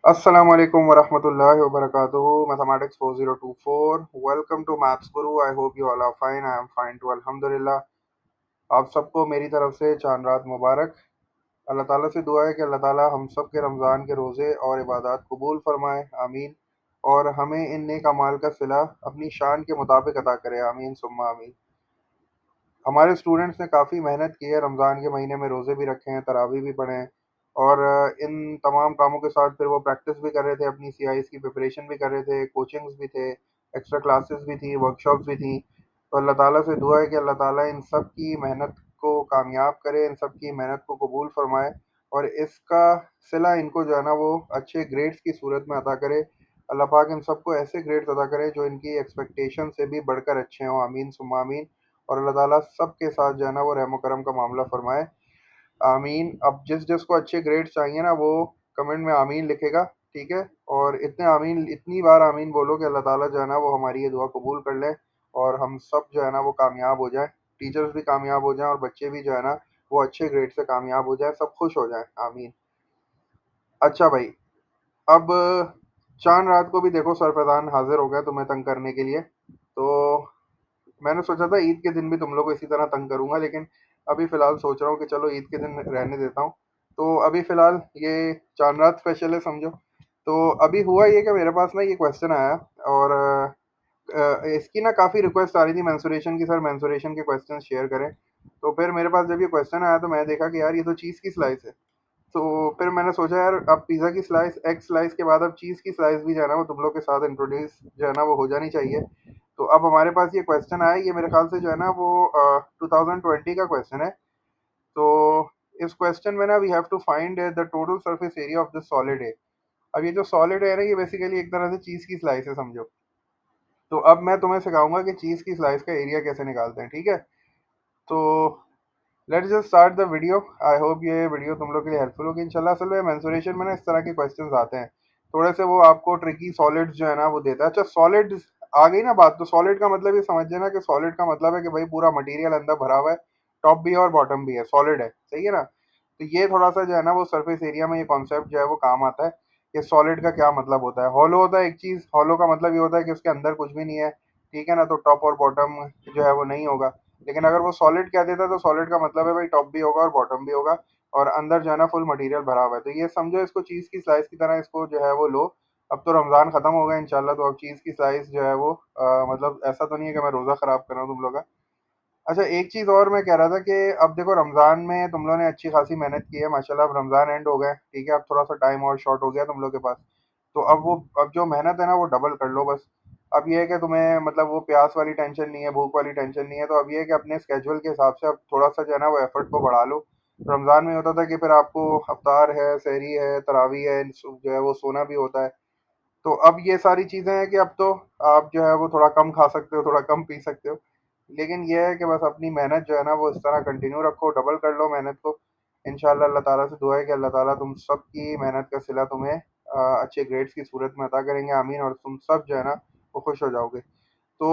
अस्सलाम वालेकुम वरहमतुल्लाहि वबरकातुहू mathematics 4024 welcome to maths guru. I hope you all are fine. I am fine too अल्हम्दुलिल्लाह। आप सबको मेरी तरफ से चांद रात मुबारक। अल्लाह ताला से दुआ है कि अल्लाह ताला हम सब के रमज़ान के रोज़े और इबादत कबूल फरमाए, आमीन। और हमें इन नेक अमाल का सिला अपनी शान के मुताबिक अता करे, आमीन सुम्मा आमीन। हमारे स्टूडेंट्स ने काफ़ी मेहनत की है, रमज़ान के महीने में रोज़े भी रखे हैं, तरावी भी पढ़े हैं और इन तमाम कामों के साथ फिर वो प्रैक्टिस भी कर रहे थे, अपनी सीआईएस की प्रिपरेशन भी कर रहे थे, कोचिंग्स भी थे, एक्स्ट्रा क्लासेस भी थी, वर्कशॉप्स भी थी। तो अल्लाह ताला से दुआ है कि अल्लाह ताला इन सब की मेहनत को कामयाब करे, इन सब की मेहनत को कबूल फरमाए और इसका सिला इनको जो है ना वो अच्छे ग्रेड्स की सूरत में अता करे। अल्लाह पाक इन सबको ऐसे ग्रेड्स अता करे जो इनकी एक्सपेक्टेशन से भी बढ़कर अच्छे हों, आमीन सुम्मा आमीन। और अल्लाह ताला सबके साथ जो है ना वो रहम करम का मामला फरमाए, आमीन। अब जिस जिसको अच्छे ग्रेड्स चाहिए ना वो कमेंट में आमीन लिखेगा, ठीक है। और इतने आमीन, इतनी बार आमीन बोलो कि अल्लाह ताला जो है ना वो हमारी ये दुआ कबूल कर ले और हम सब जो है ना वो कामयाब हो जाएं, टीचर्स भी कामयाब हो जाएं और बच्चे भी जो है ना वो अच्छे ग्रेड से कामयाब हो जाएं, सब खुश हो जाएं, आमीन। अच्छा भाई, अब चांद रात को भी देखो सरफरान हाजिर हो गया तुम्हें तंग करने के लिए। तो मैंने सोचा था ईद के दिन भी तुम लोग को इसी तरह तंग करूंगा, लेकिन अभी फ़िलहाल सोच रहा हूँ कि चलो ईद के दिन रहने देता हूँ। तो अभी फ़िलहाल ये चाँद रात स्पेशल है समझो। तो अभी हुआ ये कि मेरे पास ना ये क्वेश्चन आया और इसकी ना काफ़ी रिक्वेस्ट आ रही थी मेंस्ट्रुएशन की, सर मेंस्ट्रुएशन के क्वेश्चन शेयर करें। तो फिर मेरे पास जब ये क्वेश्चन आया तो मैं देखा कि यार ये तो चीज़ की स्लाइस है। तो फिर मैंने सोचा यार अब पिज़्ज़ा की स्लाइस, एग स्लाइस के बाद अब चीज़ की स्लाइस भी जो है ना वो तुम लोग के साथ इंट्रोड्यूस जो है ना वो हो जानी चाहिए। तो अब हमारे पास ये क्वेश्चन आया, ये मेरे ख्याल से जो है ना वो 2020 का क्वेश्चन है। तो इस क्वेश्चन में ना we have to find the total surface area of this solid है। अब ये जो सॉलिड है ना ये बेसिकली एक तरह से चीज़ की स्लाइस है समझो। तो अब मैं तुम्हें सिखाऊंगा कि चीज़ की स्लाइस का एरिया कैसे निकालते हैं, ठीक है। तो let's just start the video. I hope ये वीडियो तुम लोग के लिए हेल्पफुल होगी इंशाल्लाह। असल में मेंसुरेशन में ना इस तरह के क्वेश्चंस आते हैं, थोड़े से वो आपको ट्रिकी सॉलिड्स जो है ना वो देता है। अच्छा सॉलिड्स आ गई ना बात, तो सॉलिड का मतलब ये समझ लेना कि सॉलिड का मतलब है कि भाई पूरा मटेरियल अंदर भरा हुआ है, टॉप भी है और बॉटम भी है, सॉलिड है, सही है ना। तो ये थोड़ा सा जो है ना वो सरफेस एरिया में ये कॉन्सेप्ट जो है वो काम आता है कि सॉलिड का क्या मतलब होता है। हॉलो होता है एक चीज़, हॉलो का मतलब ये होता है कि उसके अंदर कुछ भी नहीं है, ठीक है ना। तो टॉप और बॉटम जो है वो नहीं होगा। लेकिन अगर वो सॉलिड कह देता तो सॉलिड का मतलब है भाई टॉप भी होगा और बॉटम भी होगा और अंदर जो है ना फुल मटेरियल भरा हुआ है। तो ये समझो इसको चीज़ की स्लाइस की तरह इसको जो है वो लो। अब तो रमज़ान ख़त्म हो गया इंशाल्लाह, तो अब चीज़ की स्लाइस जो है वो मतलब ऐसा तो नहीं है कि मैं रोज़ा ख़राब कर रहा हूँ तुम लोग का। अच्छा एक चीज़ और मैं कह रहा था कि अब देखो रमज़ान में तुम लोगों ने अच्छी खासी मेहनत की है माशाल्लाह, अब रमज़ान एंड हो गए, ठीक है। अब थोड़ा सा टाइम और शॉर्ट हो गया तुम लोग के पास। तो अब जो मेहनत है ना वो डबल कर लो बस। अब ये है कि तुम्हें मतलब वो प्यास वाली टेंशन नहीं है, भूख वाली टेंशन नहीं है। तो अब ये है कि अपने स्केड्यूल के हिसाब से अब थोड़ा सा जो है ना वो एफर्ट को बढ़ा लो। रमज़ान में होता था कि फिर आपको अफ्तार है, सहरी है, तरावी है, जो है वो सोना भी होता है। तो अब ये सारी चीज़ें हैं कि अब तो आप जो है वो थोड़ा कम खा सकते हो, थोड़ा कम पी सकते हो। लेकिन ये है कि बस अपनी मेहनत जो है ना वो इस तरह कंटिन्यू रखो, डबल कर लो मेहनत को। इंशाल्लाह अल्लाह ताला से दुआ है कि अल्लाह ताला तुम सब की मेहनत का सिला तुम्हें अच्छे ग्रेड्स की सूरत में अता करेंगे, आमीन। और तुम सब जो है ना वो खुश हो जाओगे। तो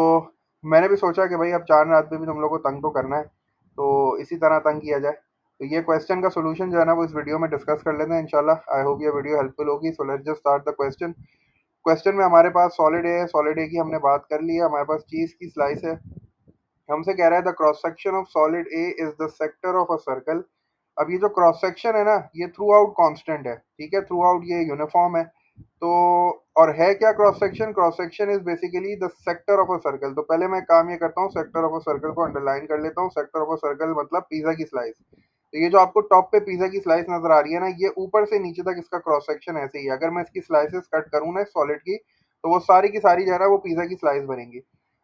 मैंने भी सोचा कि भाई अब चाँद रात पे भी तुम लोग को तंग तो करना है, तो इसी तरह तंग किया जाए। तो ये क्वेश्चन का सॉल्यूशन जो है ना वो इस वीडियो में डिस्कस कर लेते हैं इंशाल्लाह। आई होप ये वीडियो हेल्पफुल होगी। So let's just start the question. Question में हमारे पास सॉलिड है, सॉलिड ए की हमने बात कर ली है, हमारे पास चीज़ की स्लाइस है। हमसे कह रहा है the cross section of solid A is the sector of a circle. अब ये जो क्रॉस सेक्शन है ना ये थ्रू आउट कॉन्स्टेंट है, ठीक है, थ्रू आउट ये यूनिफॉर्म है। तो और है क्या cross section, cross section is basically the sector of a circle. तो पहले मैं काम ये करता हूँ, सेक्टर ऑफ अ सर्कल को अंडरलाइन कर लेता हूँ। सेक्टर ऑफ अ सर्कल मतलब पिज्जा की स्लाइस। तो ये जो आपको टॉप पे पिज्जा की स्लाइस नजर आ रही है ना ये ऊपर से नीचे तक इसका क्रॉस सेक्शन ऐसे ही है। अगर मैं इसकी स्लाइसेस कट करूँ ना सॉलिड की तो वो सारी की सारी जो है ना वो पिज्जा की स्लाइस बनेंगी।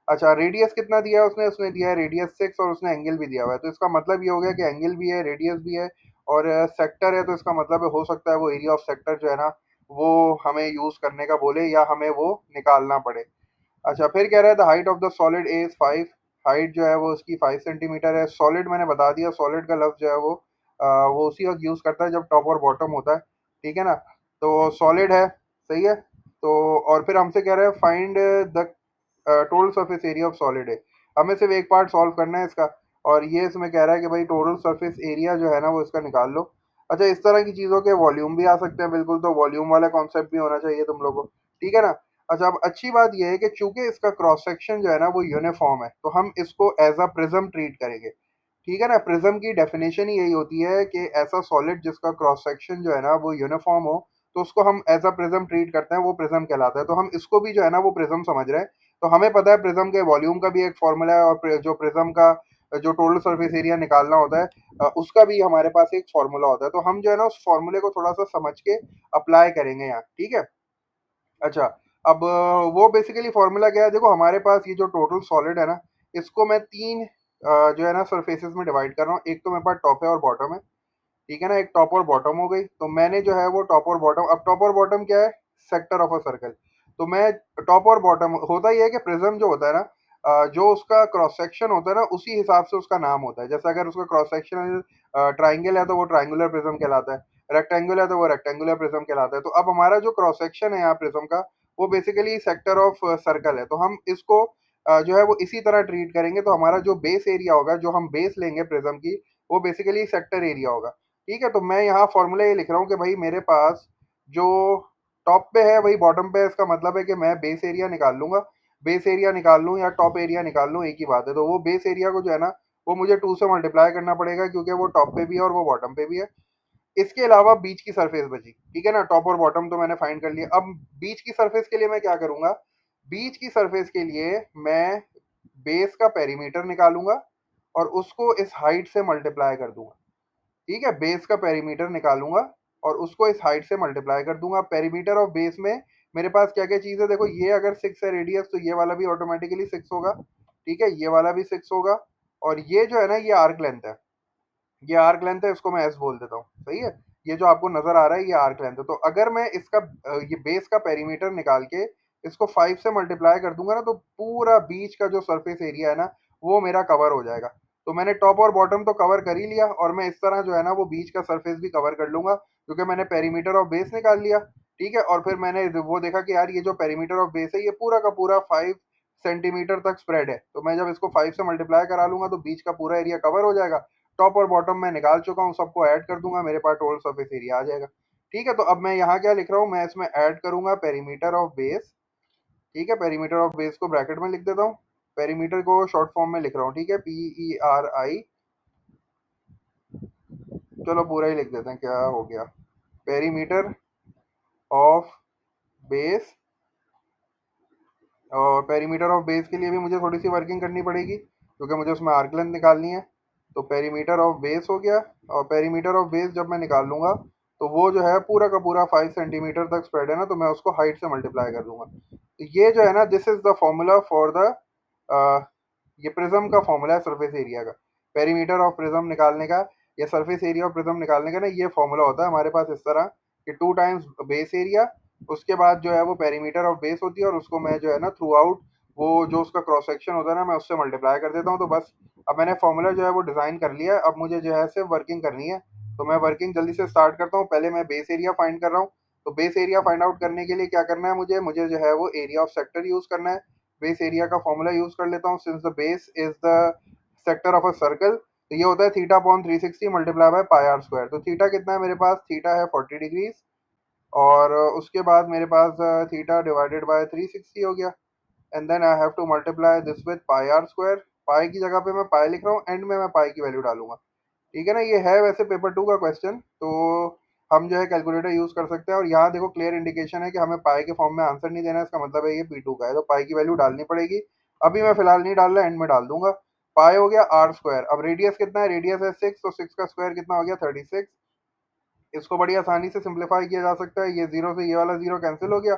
अच्छा रेडियस कितना दिया है उसने, उसने दिया है रेडियस 6 और उसने एंगल भी दिया हुआ है। तो इसका मतलब ये हो गया कि एंगल भी है, रेडियस भी है और सेक्टर है। तो इसका मतलब है हो सकता है वो एरिया ऑफ सेक्टर जो है ना वो हमें यूज करने का बोले या हमें वो निकालना पड़े। अच्छा फिर कह रहा है the height of the solid A is 5। Height जो है वो उसकी 5 सेंटीमीटर है। सॉलिड मैंने बता दिया, सॉलिड का लफ्ज जो है वो उसी वक्त यूज करता है जब टॉप और बॉटम होता है, ठीक है ना। तो सॉलिड है, सही है। तो और फिर हमसे कह रहा है find the total surface area of solid है। हमें सिर्फ एक पार्ट सॉल्व करना है इसका और ये इसमें कह रहा है कि भाई टोटल सरफेस एरिया जो है ना वो इसका निकाल लो। अच्छा, इस तरह की चीज़ों के वॉल्यूम भी आ सकते हैं बिल्कुल, तो वॉल्यूम वाला कॉन्सेप्ट भी होना चाहिए तुम लोगों को, ठीक है ना? अच्छा, अब अच्छी बात ये है कि चूंकि इसका क्रॉस सेक्शन जो है ना वो यूनिफॉर्म है, तो हम इसको एज अ प्रिज्म ट्रीट करेंगे, ठीक है ना? प्रिज्म की डेफिनेशन ही यही होती है कि ऐसा सॉलिड जिसका क्रॉस सेक्शन जो है ना वो यूनिफॉर्म हो, तो उसको हम एज अ प्रिज्म ट्रीट करते हैं, वो प्रिज्म कहलाता है। तो हम इसको भी जो है ना वो प्रिज्म समझ रहे हैं। तो हमें पता है प्रिज्म के वॉल्यूम का भी एक फॉर्मूला है, और जो प्रिज्म का जो टोटल सरफेस एरिया निकालना होता है, उसका भी हमारे पास एक फॉर्मूला होता है। तो हम जो है ना उस फॉर्मूले को थोड़ा सा समझ के अप्लाई करेंगे यहाँ, ठीक है? अच्छा, अब वो बेसिकली फॉर्मूला क्या है, देखो हमारे पास ये जो टोटल सॉलिड है ना, इसको मैं तीन जो है ना सरफेसेस में डिवाइड कर रहा हूँ। एक तो मेरे पास टॉप है और बॉटम है, ठीक है ना? एक टॉप और बॉटम हो गई। तो मैंने जो है वो टॉप और बॉटम, अब टॉप और बॉटम क्या है? Sector of a circle. तो मैं टॉप और बॉटम, होता ये है कि प्रिज्म जो होता है ना, जो उसका क्रॉस सेक्शन होता है ना उसी हिसाब से उसका नाम होता है। जैसे अगर उसका क्रॉस सेक्शन ट्राइंगल है तो वो ट्राइंगुलर प्रिज्म कहलाता है, रेक्टेंगल है तो वो रेक्टेंगुलर प्रिज्म कहलाता है। तो अब हमारा जो क्रॉस सेक्शन है यहाँ प्रिज्म का, वो बेसिकली सेक्टर ऑफ सर्कल है। तो हम इसको जो है वो इसी तरह ट्रीट करेंगे। तो हमारा जो बेस एरिया होगा, जो हम बेस लेंगे प्रिज्म की, वो बेसिकली सेक्टर एरिया होगा, ठीक है? तो मैं यहाँ फॉर्मूला ये लिख रहा हूँ कि भाई मेरे पास जो टॉप पे है वही बॉटम पे है। इसका मतलब है कि मैं बेस एरिया निकाल लूंगा, बेस एरिया निकाल लूँ या टॉप एरिया निकाल लूँ, एक ही बात है। तो वो बेस एरिया को जो है ना वो मुझे 2 से मल्टीप्लाई करना पड़ेगा, क्योंकि वो टॉप पे भी है और वो बॉटम पे भी है। इसके अलावा बीच की सरफेस बची, ठीक है ना? टॉप और बॉटम तो मैंने फाइंड कर लिया। अब बीच की सरफेस के लिए मैं क्या करूंगा? बीच की सरफेस के लिए मैं बेस का पेरीमीटर निकालूंगा और उसको इस हाइट से मल्टीप्लाई कर दूंगा, ठीक है? बेस का पेरीमीटर निकालूंगा और उसको इस हाइट से मल्टीप्लाई कर दूंगा। पेरीमीटर ऑफ बेस में मेरे पास क्या क्या चीज़ है, देखो ये अगर 6 है रेडियस, तो ये वाला भी ऑटोमेटिकली 6 होगा, ठीक है? ये वाला भी 6 होगा, और ये जो है ना ये आर्क लेंथ है, ये आर्क लेंथ है, इसको मैं एस बोल देता हूँ, सही है? ये जो आपको नजर आ रहा है ये आर्क लेंथ है। तो अगर मैं इसका ये बेस का पेरीमीटर निकाल के इसको 5 से मल्टीप्लाई कर दूंगा ना, तो पूरा बीच का जो सरफेस एरिया है ना वो मेरा कवर हो जाएगा। तो मैंने टॉप और बॉटम तो कवर कर ही लिया, और मैं इस तरह जो है ना वो बीच का सरफेस भी कवर कर लूंगा, क्योंकि मैंने पेरीमीटर ऑफ बेस निकाल लिया, ठीक है? और फिर मैंने वो देखा कि यार ये जो पेरीमीटर ऑफ बेस है ये पूरा का पूरा 5 सेंटीमीटर तक स्प्रेड है। तो मैं जब इसको 5 से मल्टीप्लाई करा लूंगा तो बीच का पूरा एरिया कवर हो जाएगा। टॉप और बॉटम मैं निकाल चुका हूँ, सबको ऐड कर दूंगा, मेरे पास टोटल सरफेस एरिया आ जाएगा, ठीक है? तो अब मैं यहाँ क्या लिख रहा हूँ, मैं इसमें ऐड करूंगा पेरीमीटर ऑफ बेस, ठीक है? पेरीमीटर ऑफ बेस को ब्रैकेट में लिख देता हूँ, पेरीमीटर को शॉर्ट फॉर्म में लिख रहा हूँ, ठीक है? PERI, चलो पूरा ही लिख देते हैं, क्या हो गया, पेरीमीटर ऑफ बेस। और पेरीमीटर ऑफ बेस के लिए भी मुझे थोड़ी सी वर्किंग करनी पड़ेगी, क्योंकि मुझे उसमें आर्क लेंथ निकालनी है। तो पेरीमीटर ऑफ बेस हो गया, और पेरीमीटर ऑफ बेस जब मैं निकाल लूंगा तो वो जो है पूरा का पूरा 5 सेंटीमीटर तक स्प्रेड है ना, तो मैं उसको हाइट से मल्टीप्लाई कर दूंगा। तो ये जो है ना this is the formula for the, ये प्रिज्म का फॉर्मूला है सरफेस एरिया का, पेरीमीटर ऑफ प्रिज्म निकालने का या सरफेस एरिया ऑफ प्रिज्म निकालने का ना, ये फॉर्मूला होता है हमारे पास इस तरह कि 2 टाइम्स बेस एरिया, उसके बाद जो है वो पेरीमीटर ऑफ बेस होती है, और उसको मैं जो है ना थ्रू आउट वो जो उसका क्रॉस सेक्शन होता है ना मैं उससे मल्टीप्लाई कर देता हूँ। तो बस अब मैंने फॉर्मूला जो है वो डिज़ाइन कर लिया है, अब मुझे जो है सिर्फ वर्किंग करनी है। तो मैं वर्किंग जल्दी से स्टार्ट करता हूँ। पहले मैं बेस एरिया फाइंड कर रहा हूँ। तो बेस एरिया फाइंड आउट करने के लिए क्या करना है, मुझे मुझे जो है वो एरिया ऑफ सेक्टर यूज़ करना है। बेस एरिया का फॉर्मूला यूज़ कर लेता हूँ, since the base is the sector of a circle. तो ये होता है theta upon 360 multiply by pi r square. तो थीटा कितना है मेरे पास, थीटा है 40 डिग्रीज, और उसके बाद मेरे पास थीटा डिवाइडेड बाय 360 हो गया, and then I have to multiply this with pi r square. Pi की जगह पे मैं पाई लिख रहा हूँ, एंड में मैं पाई की वैल्यू डालूंगा, ठीक है ना? ये है वैसे पेपर 2 का क्वेश्चन, तो हम जो है कैलकुलेटर यूज कर सकते हैं। और यहाँ देखो क्लियर इंडिकेशन है कि हमें पाई के फॉर्म में आंसर नहीं देना है, इसका मतलब है ये P2 का है, तो पाई की वैल्यू डालनी पड़ेगी। अभी मैं फिलहाल नहीं डाल रहा, एंड में डाल दूंगा। पाई हो गया आर स्क्वायर। अब रेडियस कितना है, रेडियस है 6, तो 6 का स्क्वायर कितना हो गया, 36। इसको बड़ी आसानी से सिंप्लीफाई किया जा सकता है, ये जीरो से ये वाला जीरो कैंसिल हो गया।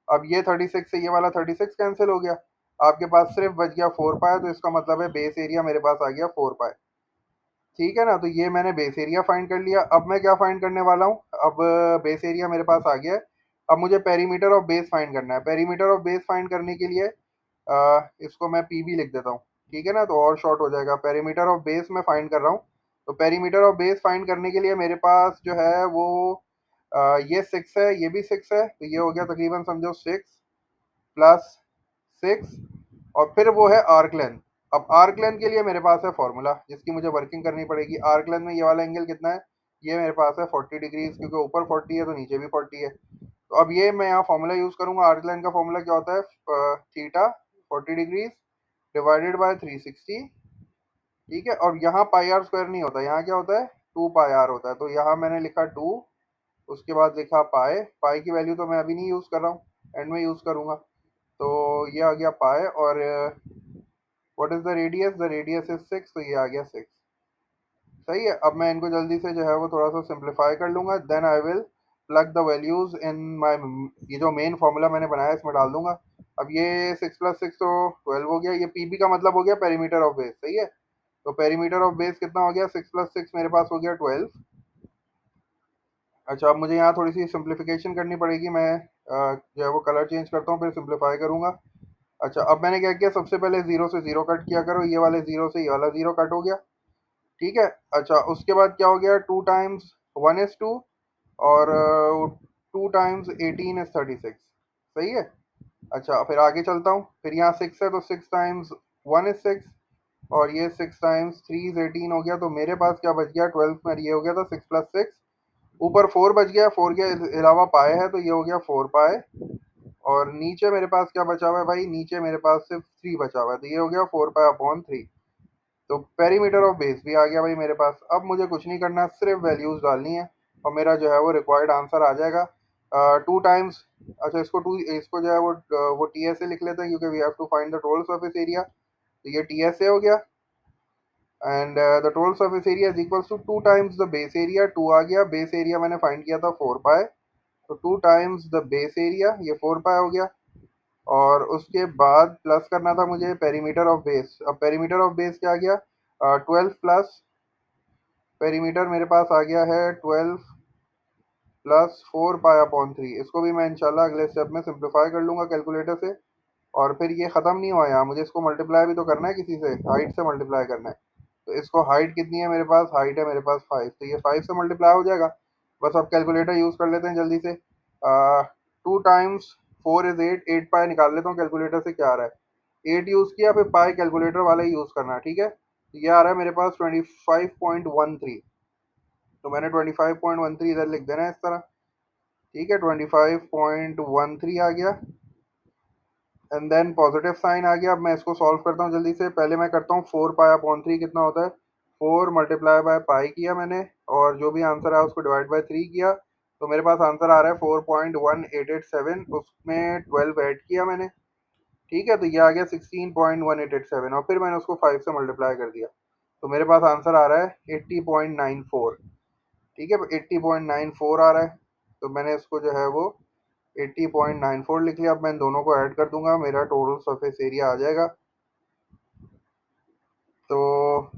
अब ये 36 से ये वाला 36 कैंसिल हो गया, आपके पास सिर्फ बच गया 4 पाई। तो इसका मतलब है बेस एरिया मेरे पास आ गया 4 पाई, ठीक है ना? तो ये मैंने बेस एरिया फाइंड कर लिया। अब मैं क्या फाइंड करने वाला हूँ, अब बेस एरिया मेरे पास आ गया है। अब मुझे पेरीमीटर ऑफ बेस फाइंड करना है। पेरीमीटर ऑफ बेस फाइंड करने के लिए इसको मैं पीबी लिख देता हूँ, ठीक है ना? तो और शॉर्ट हो जाएगा। पेरीमीटर ऑफ बेस मैं फाइंड कर रहा हूँ। तो पेरीमीटर ऑफ बेस फाइंड करने के लिए मेरे पास जो है वो ये 6 है, ये भी 6 है, तो ये हो गया तकरीबन समझो 6 प्लस 6, और फिर वो है आर्क लेंथ। अब आर्क लेंथ के लिए मेरे पास है फॉर्मूला जिसकी मुझे वर्किंग करनी पड़ेगी। आर्क लेंथ में ये वाला एंगल कितना है, ये मेरे पास है 40 डिग्रीज, क्योंकि ऊपर 40 है तो नीचे भी 40 है। तो अब ये मैं यहाँ फॉर्मूला यूज़ करूँगा। आर्क लाइन का फॉर्मूला क्या होता है? Theta 40 degrees divided by 360। ठीक है, और यहाँ पाई आर स्क्वायर नहीं होता, यहाँ क्या होता है? 2 पाई आर होता है। तो यहाँ मैंने लिखा 2, उसके बाद लिखा पाई। पाई की वैल्यू तो मैं अभी नहीं यूज़ कर रहा हूँ, एंड में यूज़ करूँगा। तो ये आ गया पाई। और what is the radius? The radius is 6, तो ये आ गया 6। सही है। अब मैं इनको जल्दी से जो है वो थोड़ा सा सिंप्लीफाई कर लूँगा, then I will plug the values in my, ये जो मेन फार्मूला मैंने बनाया है इसमें डाल दूंगा। अब ये 6 + 6 तो 12 हो गया। ये पीबी का मतलब हो गया पेरीमीटर ऑफ बेस। सही है। तो पेरीमीटर ऑफ बेस कितना हो गया? 6 + 6 मेरे पास हो गया 12। अच्छा, अब मुझे यहाँ थोड़ी सी सिंप्लीफिकेशन करनी पड़ेगी। मैं जो है वो कलर चेंज करता हूँ, फिर सिंप्लीफाई करूँगा। अच्छा, अब मैंने क्या किया, सबसे पहले जीरो से जीरो कट किया करो। ये वाले जीरो से ये वाला जीरो कट हो गया। ठीक है। अच्छा, उसके बाद क्या हो गया? 2 टाइम्स 1 is 2, और 2 टाइम्स 18 is 36। सही है। अच्छा, फिर आगे चलता हूँ। फिर यहाँ 6 है तो 6 टाइम्स 1 is 6, और ये 6 टाइम्स 3 is 18 हो गया। तो मेरे पास क्या बच गया? 12 में ये हो गया था 6 + 6। ऊपर 4 बच गया, 4 के अलावा पाए है तो ये हो गया 4 पाए। और नीचे मेरे पास क्या बचा हुआ है भाई? नीचे मेरे पास सिर्फ 3 बचा हुआ है, तो ये हो गया 4 पाई अपॉन 3। तो पेरीमीटर ऑफ बेस भी आ गया भाई मेरे पास। अब मुझे कुछ नहीं करना, सिर्फ वैल्यूज डालनी है और मेरा जो है वो रिक्वायर्ड आंसर आ जाएगा। 2 टाइम्स, अच्छा इसको जो है वो टी एस ए लिख लेते हैं, क्योंकि we have to find the total surface area. तो ये टी एस ए हो गया। And the total surface area is equals to 2 times the base area. 2 आ गया, बेस एरिया मैंने फाइंड किया था 4 पाए, तो 2 टाइम्स द बेस एरिया, ये 4 पाए हो गया। और उसके बाद प्लस करना था मुझे पेरीमीटर ऑफ बेस। अब पेरीमीटर ऑफ बेस क्या आ गया? 12 प्लस पेरीमीटर मेरे पास आ गया है 12 प्लस 4 पाई अपॉन 3। इसको भी मैं इंशाल्लाह अगले स्टेप में सिंप्लीफाई कर लूँगा कैलकुलेटर से। और फिर ये ख़त्म नहीं हुआ यहाँ, मुझे इसको मल्टीप्लाई भी तो करना है, किसी से हाइट से मल्टीप्लाई करना है। तो इसको हाइट कितनी है मेरे पास? हाइट है मेरे पास 5, तो ये 5 से मल्टीप्लाई हो जाएगा। बस अब कैलकुलेटर यूज़ कर लेते हैं जल्दी से। 2 टाइम्स 4 इज़ 8, 8 पाई निकाल लेता हूँ कैलकुलेटर से क्या आ रहा है। 8 यूज़ किया, फिर पाई कैलकुलेटर वाला ही यूज़ करना है। ठीक है। ये आ रहा है मेरे पास 25.13। तो मैंने 25.13 इधर लिख देना है इस तरह। ठीक है, 25.13 आ गया, एंड देन पॉजिटिव साइन आ गया। अब मैं इसको सॉल्व करता हूँ जल्दी से। पहले मैं करता हूँ 4 पाई अपॉन 3 कितना होता है? 4 मल्टीप्लाई बाय पाई किया मैंने, और जो भी आंसर आया उसको डिवाइड बाय 3 किया। तो मेरे पास आंसर आ रहा है 4.1887, उसमें 12 ऐड किया मैंने। ठीक है, तो ये आ गया 16.1887, और फिर मैंने उसको 5 से मल्टीप्लाई कर दिया। तो मेरे पास आंसर आ रहा है 80.94। ठीक है, 80.94 आ रहा है। तो मैंने इसको जो है वो 80.94 लिख लिया। अब मैं इन दोनों को ऐड कर दूंगा, मेरा टोटल सरफेस एरिया आ जाएगा। तो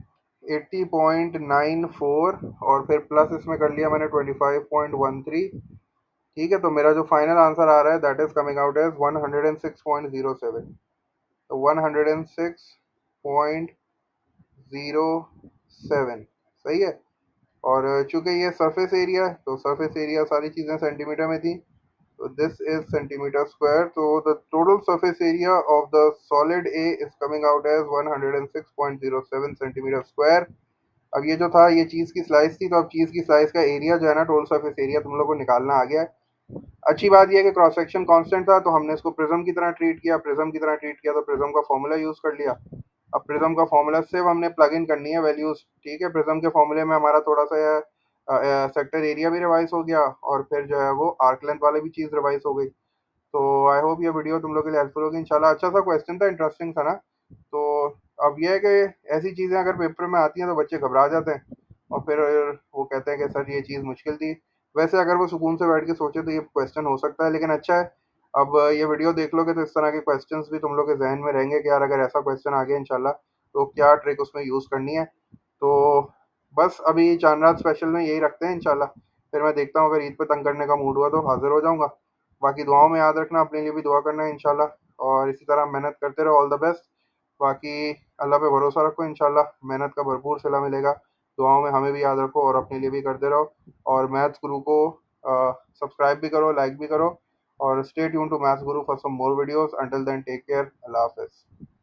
80.94, और फिर प्लस इसमें कर लिया मैंने 25.13। ठीक है, तो मेरा जो फाइनल आंसर आ रहा है that is coming out as 106.07। तो 106.07 सही है। और चूंकि ये सरफेस एरिया है, तो सरफेस एरिया सारी चीज़ें सेंटीमीटर में थी, तो this is centimeter square. So the total surface area of the solid A is coming out as 106.07 centimeter square. अब ये जो था ये चीज़ की स्लाइस थी, तो अब चीज़ की स्लाइस का एरिया जो है ना, टोटल सरफेस एरिया तुम लोग को निकालना आ गया है। अच्छी बात यह है कि क्रॉस सेक्शन कांस्टेंट था, तो हमने इसको प्रिज्म की तरह ट्रीट किया। प्रिज्म की तरह ट्रीट किया तो प्रिज्म का फॉर्मूला यूज़ कर लिया। अब प्रिज्म का फॉर्मूला सिर्फ हमने प्लग इन करनी है वैल्यूज़। ठीक है, प्रिज्म के फॉर्मूले में हमारा थोड़ा सा सेक्टर एरिया भी रिवाइज हो गया, और फिर जो है वो आर्क लेंथ वाली भी चीज़ रिवाइज हो गई। तो आई होप ये वीडियो तुम लोग के लिए हेल्पफुल होगी इंशाल्लाह। अच्छा सा क्वेश्चन था, इंटरेस्टिंग था ना। तो अब यह है कि ऐसी चीज़ें अगर पेपर में आती हैं तो बच्चे घबरा जाते हैं, और फिर वो कहते हैं कि सर ये चीज़ मुश्किल थी। वैसे अगर वो सुकून से बैठ के सोचे तो ये क्वेश्चन हो सकता है, लेकिन अच्छा है। अब ये वीडियो देख लोगे तो इस तरह के क्वेश्चंस भी तुम लोग के जहन में रहेंगे कि यार अगर ऐसा क्वेश्चन आ गया इंशाल्लाह तो क्या ट्रिक उसमें यूज़ करनी है। तो बस अभी चांद रात स्पेशल में यही रखते हैं इंशाल्लाह। फिर मैं देखता हूँ, अगर ईद पे तंग करने का मूड हुआ तो हाजिर हो जाऊँगा। बाकी दुआओं में याद रखना, अपने लिए भी दुआ करना है इंशाल्लाह, और इसी तरह मेहनत करते रहो। All the best. बाकी अल्लाह पे भरोसा रखो, इंशाल्लाह मेहनत का भरपूर सिला मिलेगा। दुआओं में हमें भी याद रखो और अपने लिए भी करते रहो। और मैथ्स गुरु को सब्सक्राइब भी करो, लाइक भी करो, और stay tune to maths Guru for some more videos. Until then take care, अल्लाह हाफिज़।